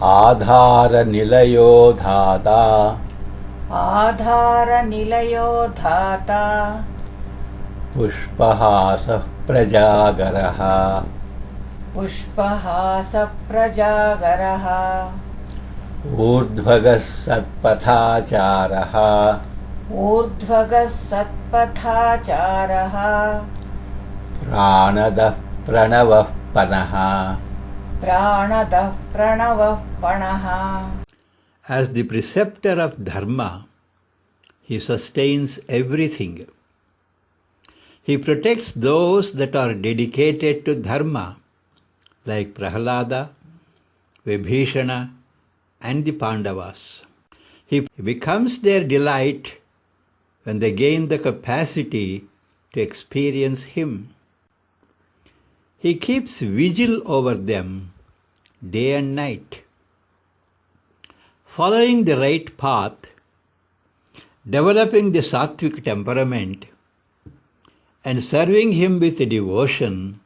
आधारनिलयो धाता आधारनिलयो धाता पुष्पहासः प्रजागरः पुष्पहासप्रजागरः ऊर्ध्वगः सत्पथाचारः ऊर्ध्वगः सत्पथाचारः प्राणदः प्रणवः पनः प्राणदः प्रणवः पणः. As the preceptor of dharma, he sustains everything. He protects those that are dedicated to dharma, like Prahlada, Vibhishana, and the Pandavas. He becomes their delight when they gain the capacity to experience him. He keeps vigil over them day and night. Following the right path, developing the sattvic temperament, and serving him with devotion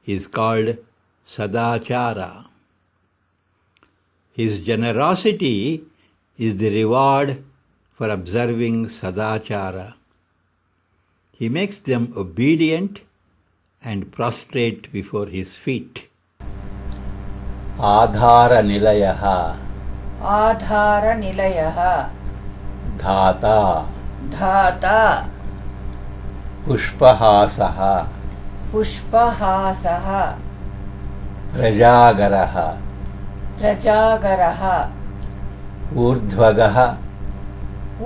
is called sadachara. His generosity is the reward for observing sadachara. He makes them obedient and prostrate before his feet. आधारनिलयः आधारनिलयः धाता धाता पुष्पहासः पुष्पहासः प्रजागरः प्रजागरः ऊर्ध्वगः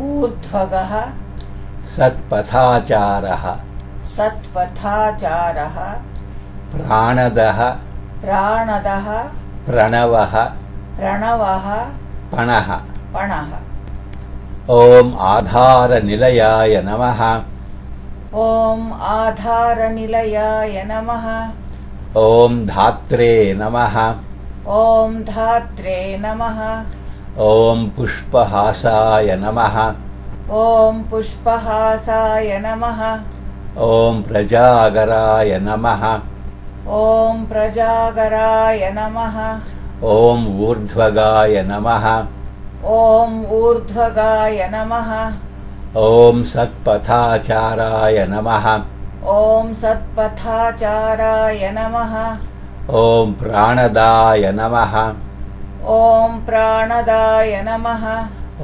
ऊर्ध्वगः सत्पथाचारः सत्पथाचारः प्राणदः प्राणदः प्रणवः प्रणवः पणः. पणः. ॐ आधारनिलयाय नमः. ॐ आधारनिलयाय नमः. ॐ धात्रे नमः. ॐ धात्रे नमः. ॐ पुष्पहासाय नमः. ॐ पुष्पहासाय नमः. ॐ प्रजागराय नमः. ॐ प्रजागराय नमः. ॐ ऊर्ध्वगाय नमः. ॐ ऊर्ध्वगाय नमः. ॐ सत्पथाचाराय नमः. ॐ सत्पथाचाराय नमः. ॐ प्राणदाय नमः. ॐ प्राणदाय नमः.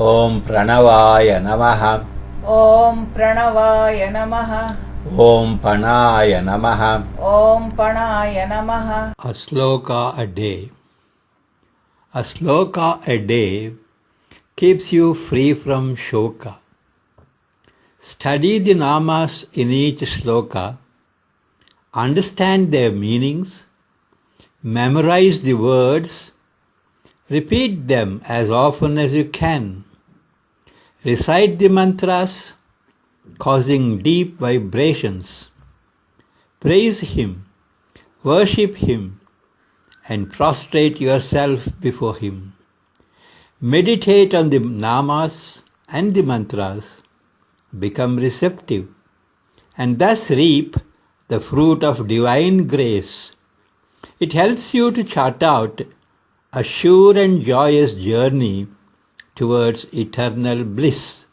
ॐ प्रणवाय नमः. ॐ प्रणवाय नमः. ॐ पणाय नमः. ॐ पणाय नमः. A sloka a day. A sloka a day keeps you free from shoka. Study the namas in each sloka, understand their meanings, memorize the words, repeat them as often as you can. Recite the mantras, causing deep vibrations. Praise him, worship him, and prostrate yourself before him. Meditate on the namas and the mantras, become receptive, and thus reap the fruit of divine grace. It helps you to chart out a sure and joyous journey towards eternal bliss.